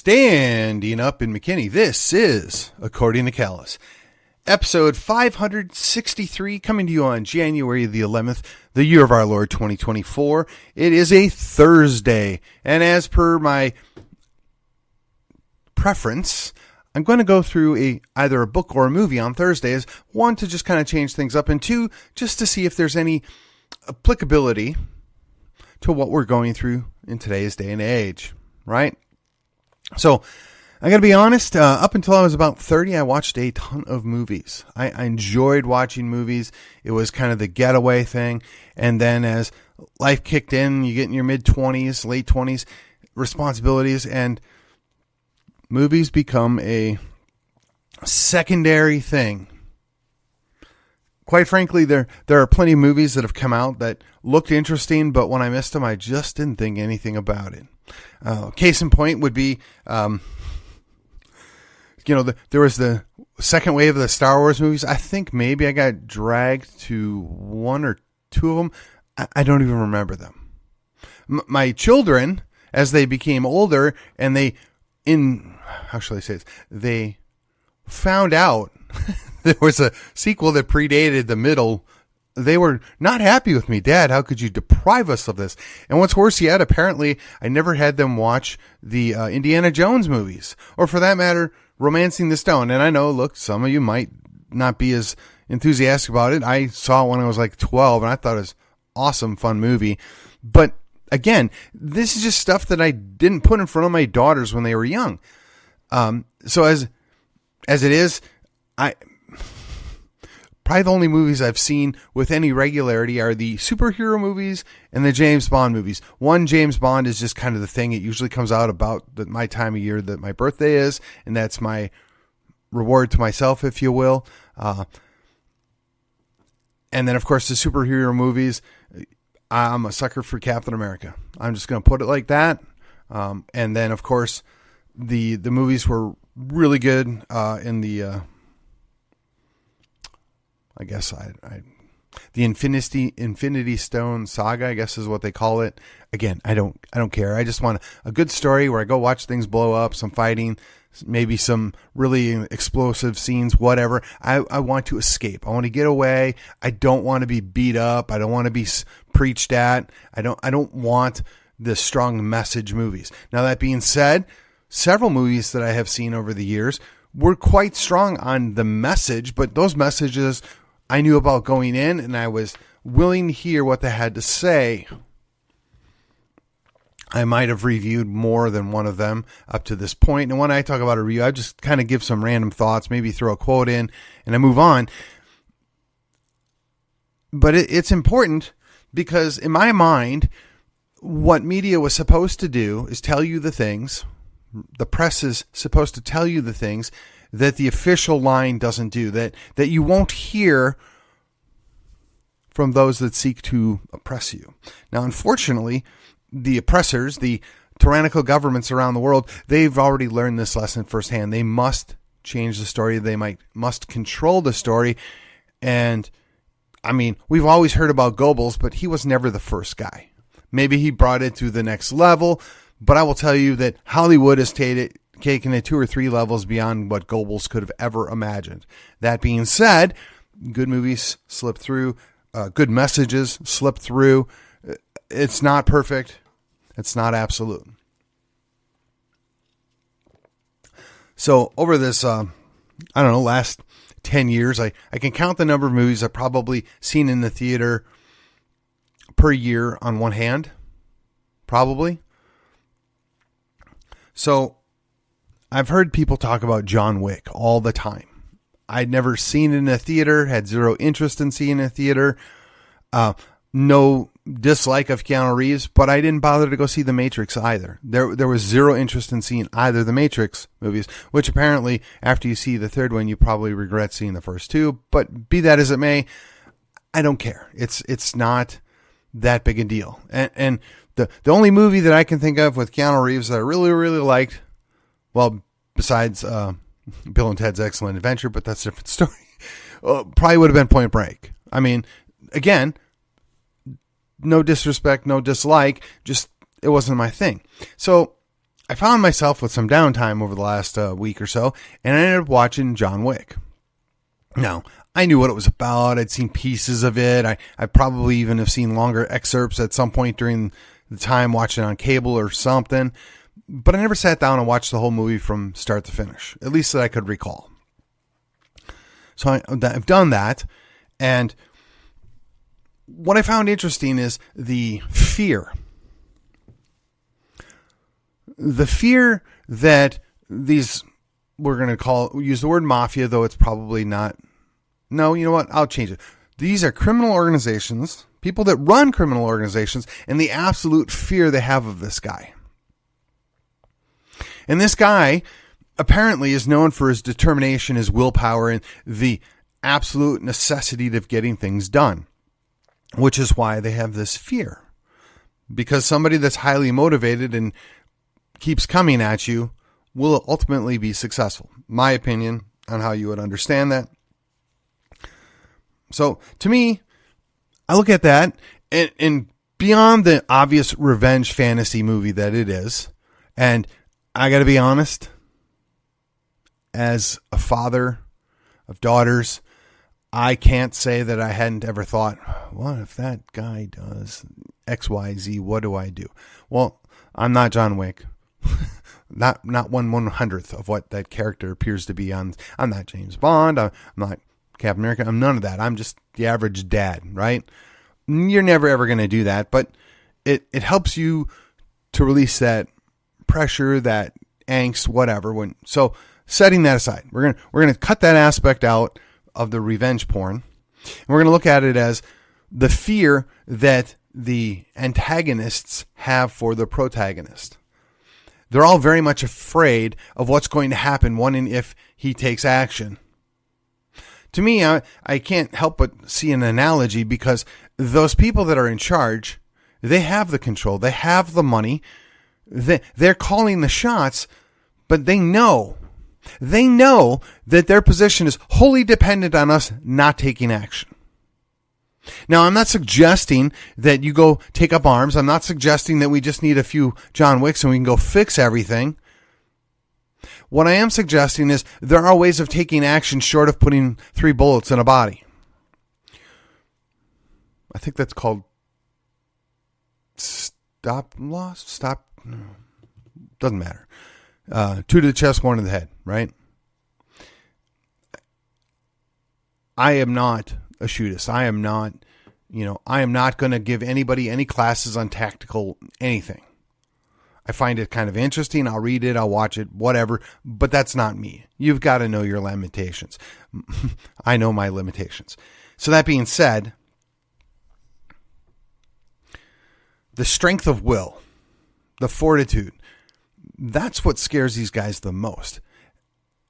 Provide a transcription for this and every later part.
Standing up in McKinney, this is According to Callus, episode 563, coming to you on January the 11th, the year of our Lord 2024. It is a Thursday, and as per my preference, I'm going to go through either a book or a movie on Thursdays, one, to just kind of change things up, and two, just to see if there's any applicability to what we're going through in today's day and age, right? So, I got to be honest, up until I was about 30, I watched a ton of movies. I enjoyed watching movies. It was kind of the getaway thing. And then as life kicked in, you get in your mid-20s, late 20s, responsibilities, and movies become a secondary thing. Quite frankly, there are plenty of movies that have come out that looked interesting, but when I missed them, I just didn't think anything about it. Case in point would be, there was the second wave of the Star Wars movies. I think maybe I got dragged to one or two of them. I don't even remember them. My children, as they became older and how shall I say this? They found out there was a sequel that predated the middle. They were not happy with me. Dad, how could you deprive us of this? And what's worse yet, apparently I never had them watch the Indiana Jones movies, or for that matter, Romancing the Stone. And I know, look, some of you might not be as enthusiastic about it. I saw it when I was like 12, and I thought it was awesome, fun movie. But again, this is just stuff that I didn't put in front of my daughters when they were young. So as it is, probably the only movies I've seen with any regularity are the superhero movies and the James Bond movies. One, James Bond is just kind of the thing. It usually comes out about my time of year that my birthday is, and that's my reward to myself, if you will. And then, of course, the superhero movies. I'm a sucker for Captain America. I'm just going to put it like that. And then, of course, the movies were really good in the... I guess the Infinity Stone saga, I guess is what they call it. Again, I don't care. I just want a good story where I go watch things blow up, some fighting, maybe some really explosive scenes, whatever. I want to escape. I want to get away. I don't want to be beat up. I don't want to be preached at. I don't want the strong message movies. Now, that being said, several movies that I have seen over the years were quite strong on the message, but those messages I knew about going in, and I was willing to hear what they had to say. I might have reviewed more than one of them up to this point. And when I talk about a review, I just kind of give some random thoughts, maybe throw a quote in, and I move on. But it's important because in my mind, what media was supposed to do is tell you the things. The press is supposed to tell you the things that the official line doesn't do, that you won't hear from those that seek to oppress you. Now, unfortunately, the oppressors, the tyrannical governments around the world, they've already learned this lesson firsthand. They must change the story. They must control the story. And, I mean, we've always heard about Goebbels, but he was never the first guy. Maybe he brought it to the next level, but I will tell you that Hollywood has taken it 2 or 3 levels beyond what Goebbels could have ever imagined. That being said, good movies slip through, good messages slip through. It's not perfect. It's not absolute. So over this, last 10 years, I can count the number of movies I've probably seen in the theater per year on one hand, probably. So I've heard people talk about John Wick all the time. I'd never seen it in a theater, had zero interest in seeing it in a theater. No dislike of Keanu Reeves, but I didn't bother to go see The Matrix either. There was zero interest in seeing either the Matrix movies, which apparently after you see the third one, you probably regret seeing the first two. But be that as it may, I don't care. It's not that big a deal. And the only movie that I can think of with Keanu Reeves that I really, really liked, well, besides Bill and Ted's Excellent Adventure, but that's a different story, probably would have been Point Break. I mean, again, no disrespect, no dislike, just it wasn't my thing. So I found myself with some downtime over the last week or so, and I ended up watching John Wick. Now, I knew what it was about. I'd seen pieces of it. I probably even have seen longer excerpts at some point during the time watching on cable or something. But I never sat down and watched the whole movie from start to finish, at least that I could recall. So I've done that. And what I found interesting is the fear. The fear that these, we're going to use the word mafia, though it's probably not. No, you know what? I'll change it. These are criminal organizations, people that run criminal organizations, and the absolute fear they have of this guy. And this guy apparently is known for his determination, his willpower, and the absolute necessity of getting things done, which is why they have this fear. Because somebody that's highly motivated and keeps coming at you will ultimately be successful. My opinion on how you would understand that. So to me, I look at that and beyond the obvious revenge fantasy movie that it is, and I got to be honest, as a father of daughters, I can't say that I hadn't ever thought, what if that guy does X, Y, Z? What do I do? Well, I'm not John Wick. Not 1/100th of what that character appears to be on. I'm not James Bond. I'm not Captain America. I'm none of that. I'm just the average dad, right? You're never ever going to do that, but it helps you to release that pressure, that angst, whatever. So setting that aside, we're gonna cut that aspect out of the revenge porn, and we're gonna look at it as the fear that the antagonists have for the protagonist. They're all very much afraid of what's going to happen when and if he takes action. To me, I can't help but see an analogy, because those people that are in charge, they have the control, they have the money, they're calling the shots, but they know that their position is wholly dependent on us not taking action. Now, I'm not suggesting that you go take up arms. I'm not suggesting that we just need a few John Wicks and we can go fix everything. What I am suggesting is there are ways of taking action short of putting 3 bullets in a body. I think that's called stop loss. Stop. No, doesn't matter. 2 to the chest, 1 to the head, right? I am not a shootist. I am not going to give anybody any classes on tactical anything. I find it kind of interesting. I'll read it. I'll watch it, whatever. But that's not me. You've got to know your limitations. I know my limitations. So that being said, the strength of will, the fortitude, that's what scares these guys the most.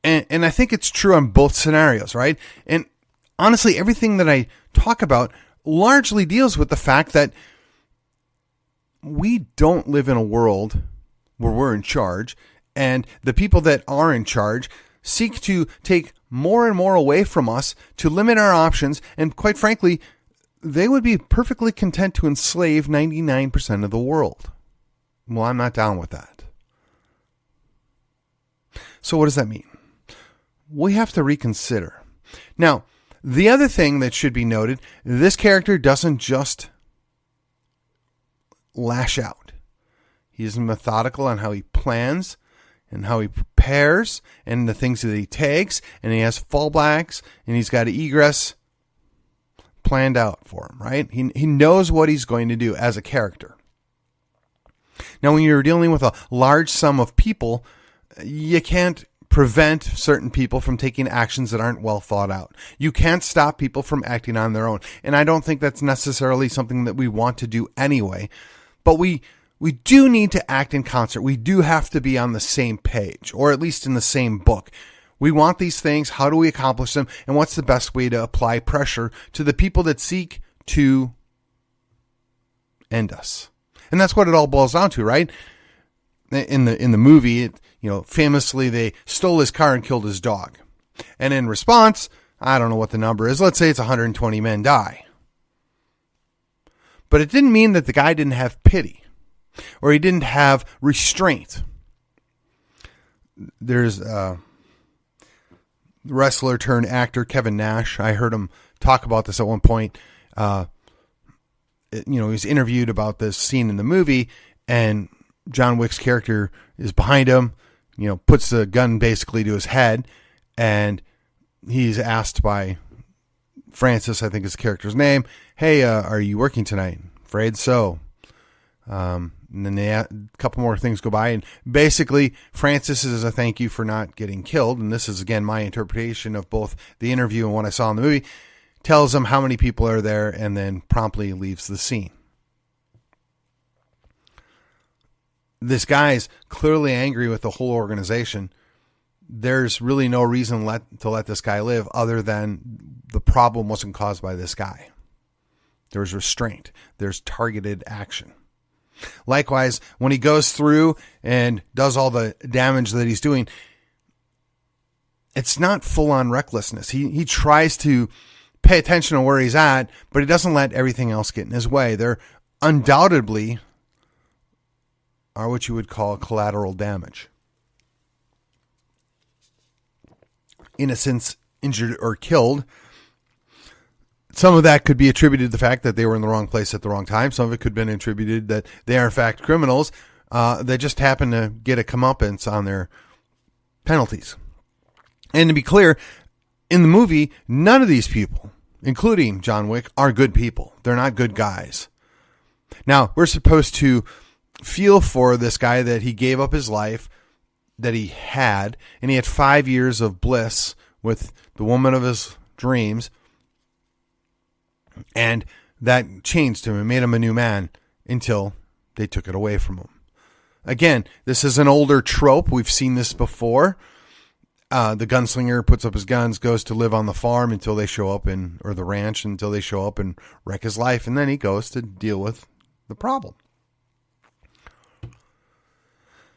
And I think it's true on both scenarios, right? And honestly, everything that I talk about largely deals with the fact that we don't live in a world where we're in charge, and the people that are in charge seek to take more and more away from us to limit our options, and quite frankly, they would be perfectly content to enslave 99% of the world. Well, I'm not down with that. So what does that mean? We have to reconsider. Now, the other thing that should be noted, this character doesn't just lash out. He's methodical on how he plans and how he prepares and the things that he takes, and he has fallbacks, and he's got egress planned out for him, right? He knows what he's going to do as a character. Now, when you're dealing with a large sum of people, you can't prevent certain people from taking actions that aren't well thought out. You can't stop people from acting on their own. And I don't think that's necessarily something that we want to do anyway. But we do need to act in concert. We do have to be on the same page, or at least in the same book. We want these things. How do we accomplish them? And what's the best way to apply pressure to the people that seek to end us? And that's what it all boils down to, right? In the movie, famously they stole his car and killed his dog. And in response, I don't know what the number is. Let's say it's 120 men die. But it didn't mean that the guy didn't have pity, or he didn't have restraint. there's wrestler turned actor Kevin Nash. I heard him talk about this at one point. He was interviewed about this scene in the movie, and John Wick's character is behind him, puts the gun basically to his head, and he's asked by Francis, I think his character's name, "Hey, are you working tonight?" "Afraid so." And then a couple more things go by, and basically Francis is a thank you for not getting killed. And this is, again, my interpretation of both the interview and what I saw in the movie. Tells him how many people are there, and then promptly leaves the scene. This guy's clearly angry with the whole organization. There's really no reason to let this guy live other than the problem wasn't caused by this guy. There's restraint. There's targeted action. Likewise, when he goes through and does all the damage that he's doing, it's not full-on recklessness. He tries to pay attention to where he's at, but he doesn't let everything else get in his way. There undoubtedly are what you would call collateral damage. Innocents injured or killed. Some of that could be attributed to the fact that they were in the wrong place at the wrong time. Some of it could have been attributed that they are in fact criminals that just happen to get a comeuppance on their penalties. And to be clear, in the movie, none of these people, including John Wick, are good people. They're not good guys. Now, we're supposed to feel for this guy that he gave up his life that he had, and he had 5 years of bliss with the woman of his dreams, and that changed him and made him a new man until they took it away from him. Again, this is an older trope. We've seen this before. The gunslinger puts up his guns, goes to live on the farm until they show up or the ranch until they show up and wreck his life. And then he goes to deal with the problem.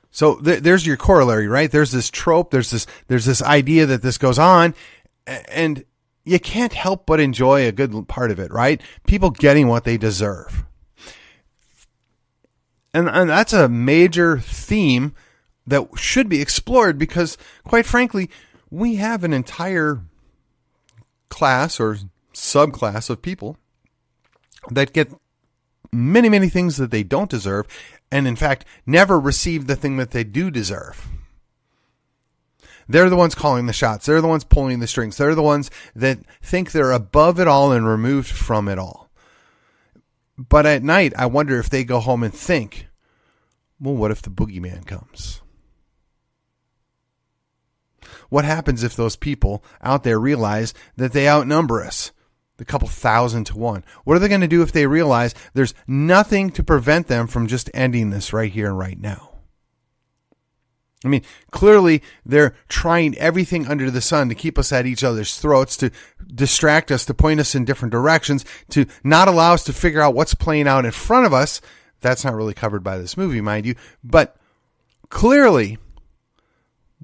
So there's your corollary, right? There's this trope. There's this idea that this goes on, and you can't help but enjoy a good part of it, right? People getting what they deserve. And that's a major theme that should be explored because, quite frankly, we have an entire class or subclass of people that get many, many things that they don't deserve and, in fact, never receive the thing that they do deserve. They're the ones calling the shots. They're the ones pulling the strings. They're the ones that think they're above it all and removed from it all. But at night, I wonder if they go home and think, well, what if the boogeyman comes? What happens if those people out there realize that they outnumber us, a couple thousand to one? What are they going to do if they realize there's nothing to prevent them from just ending this right here and right now? I mean, clearly they're trying everything under the sun to keep us at each other's throats, to distract us, to point us in different directions, to not allow us to figure out what's playing out in front of us. That's not really covered by this movie, mind you. But clearly,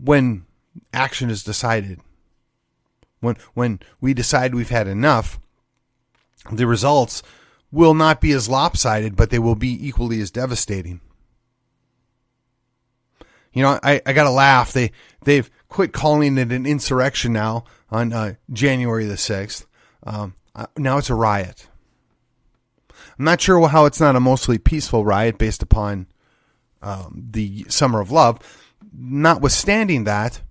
when action is decided, when we decide we've had enough, the results will not be as lopsided, but they will be equally as devastating. You know, I got to laugh. They've quit calling it an insurrection now on January the 6th. Now it's a riot. I'm not sure how it's not a mostly peaceful riot based upon the Summer of Love. Notwithstanding that,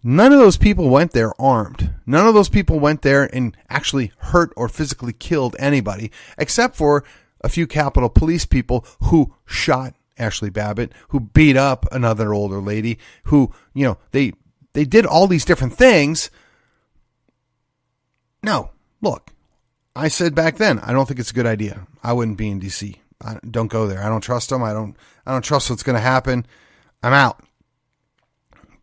none of those people went there armed. None of those people went there and actually hurt or physically killed anybody, except for a few Capitol Police people who shot Ashley Babbitt, who beat up another older lady, who, you know, they did all these different things. No, look, I said back then, I don't think it's a good idea. I wouldn't be in D.C. Don't go there. I don't trust them. I don't trust what's going to happen. I'm out.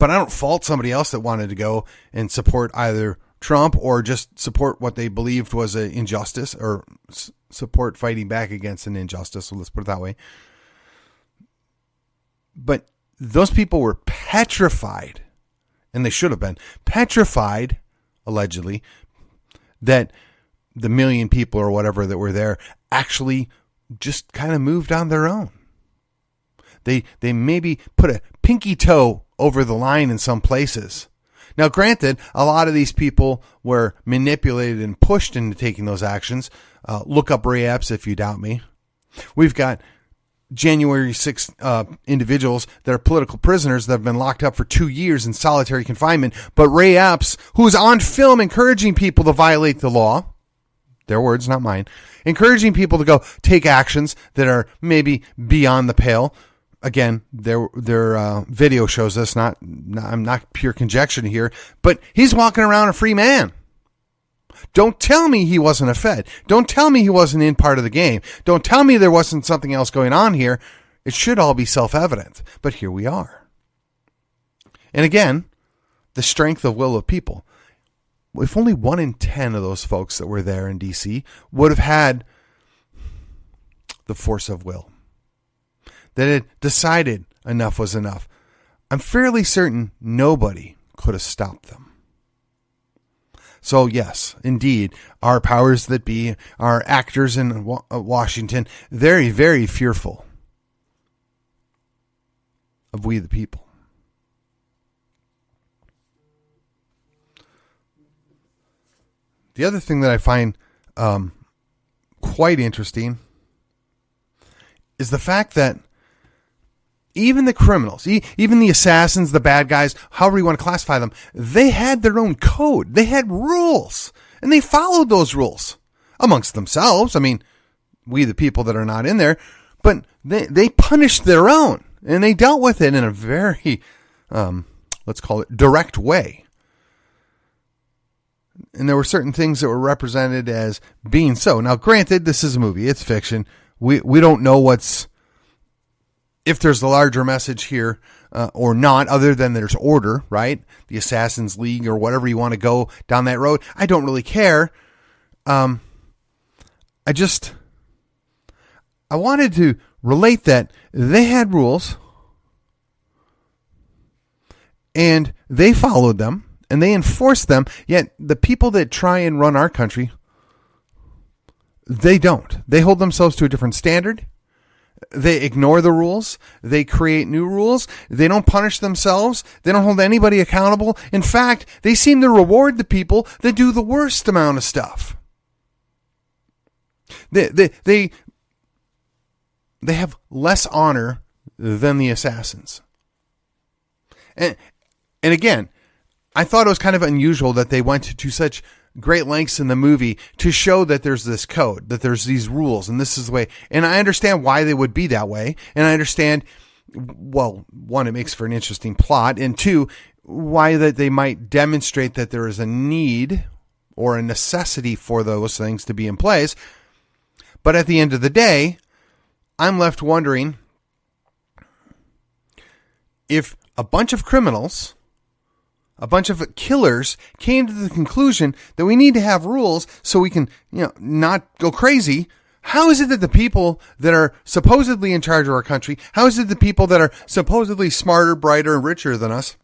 But I don't fault somebody else that wanted to go and support either Trump or just support what they believed was an injustice, or support fighting back against an injustice. So let's put it that way. But those people were petrified, and they should have been petrified, allegedly, that the million people or whatever that were there actually just kind of moved on their own. They maybe put a pinky toe over the line in some places. Now, granted, a lot of these people were manipulated and pushed into taking those actions. Look up Ray Epps if you doubt me. We've got January 6th individuals that are political prisoners that have been locked up for 2 years in solitary confinement. But Ray Epps, who's on film encouraging people to violate the law, their words, not mine, encouraging people to go take actions that are maybe beyond the pale. Again, their video shows us, I'm not pure conjecture here, but he's walking around a free man. Don't tell me he wasn't a Fed. Don't tell me he wasn't in part of the game. Don't tell me there wasn't something else going on here. It should all be self-evident, but here we are. And again, the strength of will of people. If only 1 in 10 of those folks that were there in D.C. would have had the force of will, that had decided enough was enough, I'm fairly certain nobody could have stopped them. So yes, indeed, our powers that be, our actors in Washington, very, very fearful of we the people. The other thing that I find quite interesting is the fact that even the criminals, even the assassins, the bad guys, however you want to classify them, they had their own code. They had rules, and they followed those rules amongst themselves. I mean, we the people that are not in there, but they punished their own, and they dealt with it in a very, let's call it, direct way. And there were certain things that were represented as being so. Now, granted, this is a movie. It's fiction. We don't know if there's a larger message here or not, other than there's order, right? The Assassin's League or whatever you want to go down that road. I don't really care. I wanted to relate that they had rules and they followed them and they enforced them. Yet the people that try and run our country, they don't. They hold themselves to a different standard. They ignore the rules. They create new rules. They don't punish themselves. They don't hold anybody accountable. In fact, they seem to reward the people that do the worst amount of stuff. They have less honor than the assassins. And again, I thought it was kind of unusual that they went to such great lengths in the movie to show that there's this code, that there's these rules, and this is the way. And I understand why they would be that way. And I understand, well, one, it makes for an interesting plot, and two, why that they might demonstrate that there is a need or a necessity for those things to be in place. But at the end of the day, I'm left wondering if a bunch of criminals, a bunch of killers came to the conclusion that we need to have rules so we can, not go crazy. How is it that the people that are supposedly in charge of our country, how is it the people that are supposedly smarter, brighter, and richer than us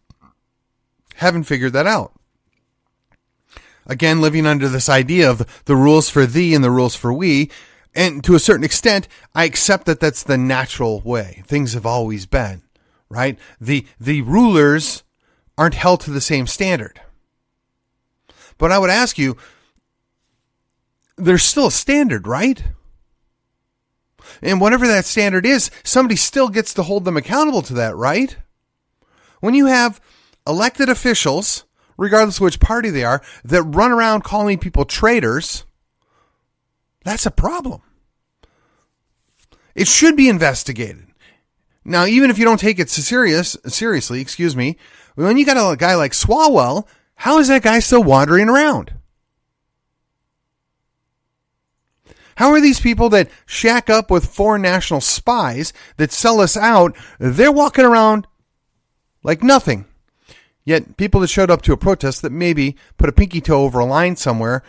haven't figured that out? Again, living under this idea of the rules for thee and the rules for we. And to a certain extent, I accept that that's the natural way. Things have always been, right? The rulers aren't held to the same standard. But I would ask you, there's still a standard, right? And whatever that standard is, somebody still gets to hold them accountable to that, right? When you have elected officials, regardless of which party they are, that run around calling people traitors, that's a problem. It should be investigated. Now, even if you don't take it seriously, when you got a guy like Swalwell, how is that guy still wandering around? How are these people that shack up with foreign national spies that sell us out, they're walking around like nothing? Yet people that showed up to a protest that maybe put a pinky toe over a line somewhere,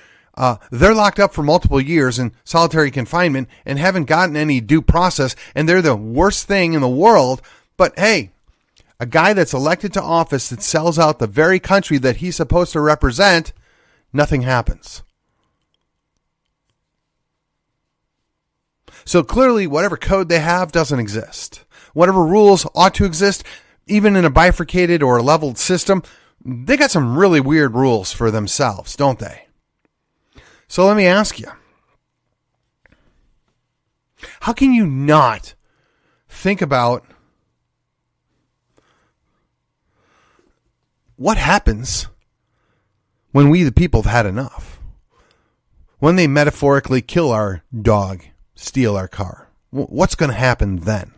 they're locked up for multiple years in solitary confinement and haven't gotten any due process, and they're the worst thing in the world. But hey, a guy that's elected to office that sells out the very country that he's supposed to represent, nothing happens. So clearly, whatever code they have doesn't exist. whatever rules ought to exist, even in a bifurcated or a leveled system, they got some really weird rules for themselves, don't they? So let me ask you, how can you not think about what happens when we, the people, have had enough? When they metaphorically kill our dog, steal our car, what's going to happen then?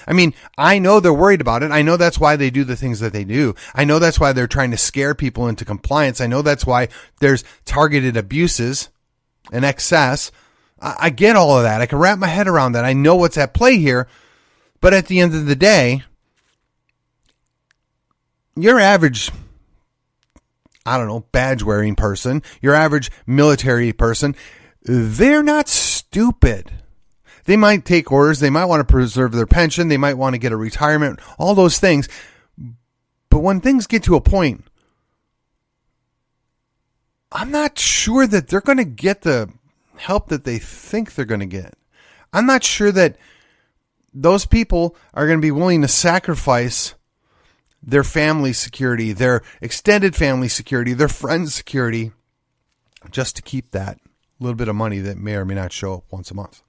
I mean, I know they're worried about it. I know that's why they do the things that they do. I know that's why they're trying to scare people into compliance. I know that's why there's targeted abuses and excess. I get all of that. I can wrap my head around that. I know what's at play here. But at the end of the day, your average, I don't know, badge wearing person, your average military person, they're not stupid. They might take orders. They might want to preserve their pension. They might want to get a retirement, all those things. But when things get to a point, I'm not sure that they're going to get the help that they think they're going to get. I'm not sure that those people are going to be willing to sacrifice their family security, their extended family security, their friends' security, just to keep that little bit of money that may or may not show up once a month.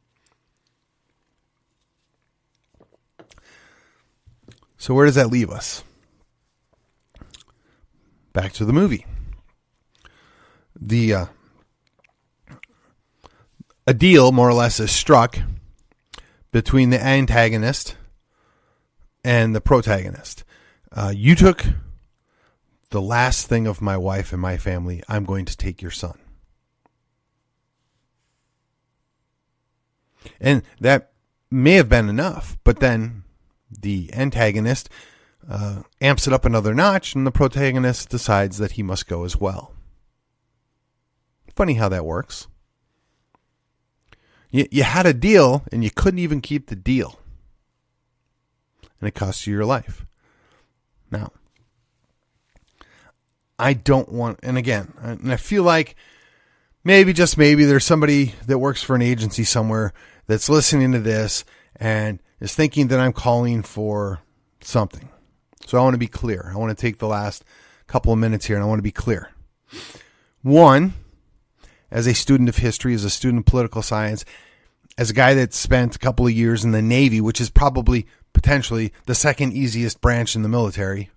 So where does that leave us? Back to the movie. A deal, more or less, is struck between the antagonist and the protagonist. You took the last thing of my wife and my family. I'm going to take your son. And that may have been enough, but then the antagonist amps it up another notch, and the protagonist decides that he must go as well. Funny how that works. You had a deal, and you couldn't even keep the deal. And it cost you your life. Now, I don't want, and again, and I feel like maybe, just maybe, there's somebody that works for an agency somewhere that's listening to this and is thinking that I'm calling for something. So I want to be clear. I want to take the last couple of minutes here, and I want to be clear. One, as a student of history, as a student of political science, as a guy that spent a couple of years in the Navy, which is probably potentially the second easiest branch in the military.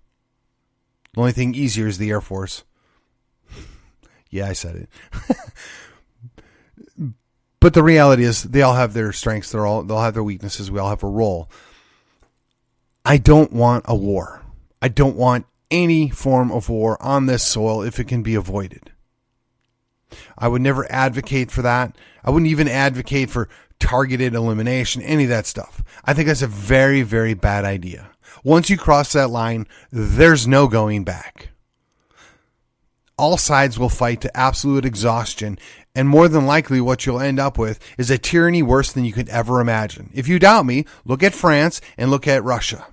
The only thing easier is the Air Force. Yeah, I said it. But the reality is they all have their strengths. They'll have their weaknesses. We all have a role. I don't want a war. I don't want any form of war on this soil if it can be avoided. I would never advocate for that. I wouldn't even advocate for targeted elimination, any of that stuff. I think that's a very, very bad idea. Once you cross that line, there's no going back. All sides will fight to absolute exhaustion, and more than likely what you'll end up with is a tyranny worse than you could ever imagine. If you doubt me, look at France and look at Russia.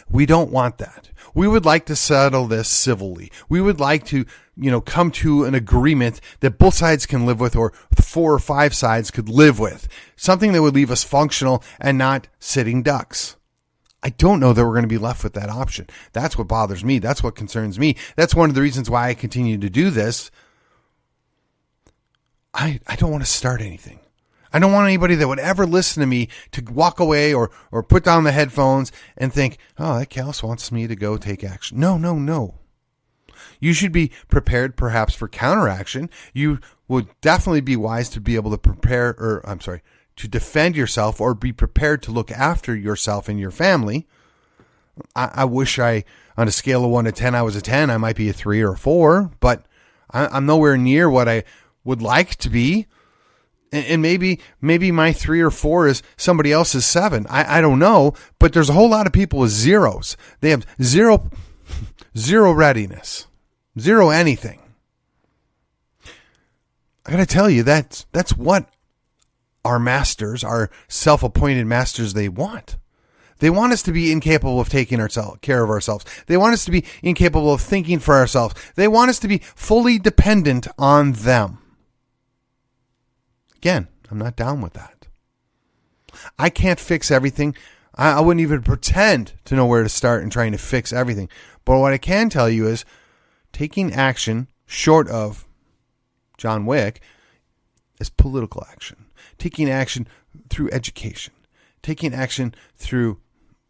We don't want that. We would like to settle this civilly. We would like to, come to an agreement that both sides can live with, or 4 or 5 sides could live with. Something that would leave us functional and not sitting ducks. I don't know that we're going to be left with that option. That's what bothers me. That's what concerns me. That's one of the reasons why I continue to do this. I don't want to start anything. I don't want anybody that would ever listen to me to walk away or put down the headphones and think, oh, that callous wants me to go take action. No. You should be prepared perhaps for counteraction. You would definitely be wise to be able to to defend yourself, or be prepared to look after yourself and your family. I wish on a scale of 1 to 10, I was a 10. I might be a 3 or a 4, but I'm nowhere near what I would like to be. And maybe my 3 or 4 is somebody else's 7. I don't know, but there's a whole lot of people with zeros. They have zero readiness, zero anything. I got to tell you, that's what our masters, our self-appointed masters, they want. They want us to be incapable of taking care of ourselves. They want us to be incapable of thinking for ourselves. They want us to be fully dependent on them. Again, I'm not down with that. I can't fix everything. I wouldn't even pretend to know where to start in trying to fix everything. But what I can tell you is taking action short of John Wick is political action. Taking action through education. Taking action through,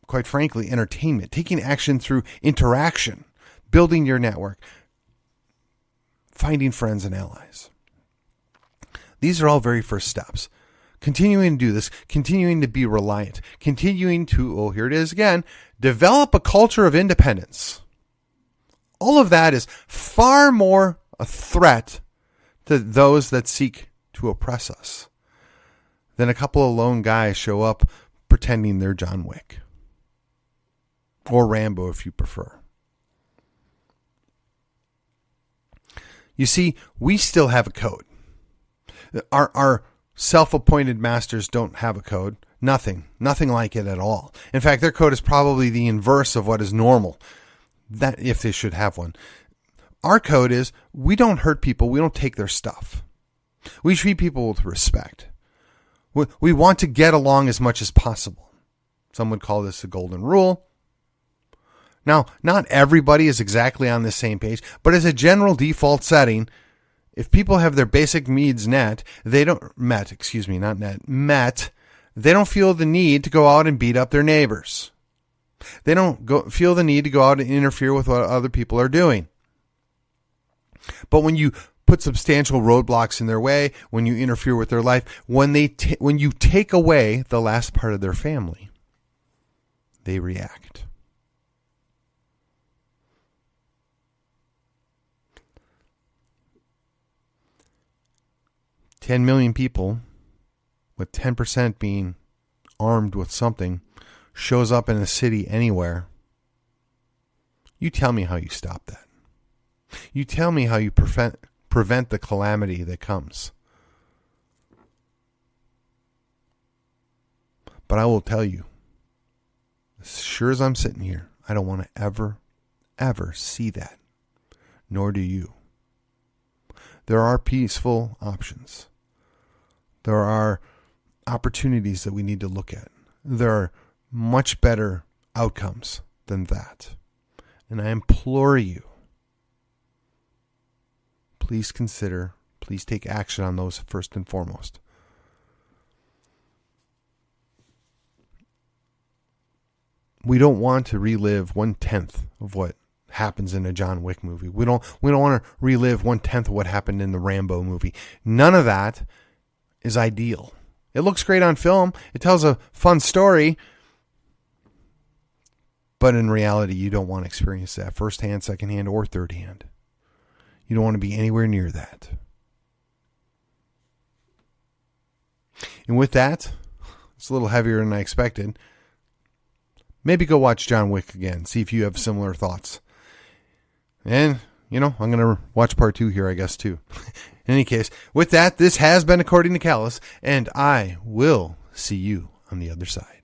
quite frankly, entertainment. Taking action through interaction. Building your network. Finding friends and allies. These are all very first steps. Continuing to do this, continuing to be reliant, continuing to, here it is again, develop a culture of independence. All of that is far more a threat to those that seek to oppress us than a couple of lone guys show up pretending they're John Wick. Or Rambo if you prefer. You see, we still have a code. Our self-appointed masters don't have a code. Nothing like it at all. In fact, their code is probably the inverse of what is normal, that if they should have one. Our code is we don't hurt people. We don't take their stuff. We treat people with respect. We want to get along as much as possible. Some would call this the golden rule. Now, not everybody is exactly on the same page, but as a general default setting, if people have their basic needs met, they don't feel the need to go out and beat up their neighbors. They don't feel the need to go out and interfere with what other people are doing. But when you put substantial roadblocks in their way, when you interfere with their life, when you take away the last part of their family, they react. $10 million people, with 10% being armed with something, shows up in a city anywhere. You tell me how you stop that. You tell me how you prevent the calamity that comes. But I will tell you, as sure as I'm sitting here, I don't want to ever see that. Nor do you. There are peaceful options. There are opportunities that we need to look at. There are much better outcomes than that. And I implore you, please take action on those first and foremost. We don't want to relive 1/10 of what happens in a John Wick movie. We don't want to relive 1/10 of what happened in the Rambo movie. None of that is ideal. It looks great on film. It tells a fun story. But in reality, you don't want to experience that firsthand, secondhand, or thirdhand. You don't want to be anywhere near that. And with that, it's a little heavier than I expected. Maybe go watch John Wick again. See if you have similar thoughts. And, I'm going to watch part 2 here, I guess, too. In any case, with that, this has been According to Callus, and I will see you on the other side.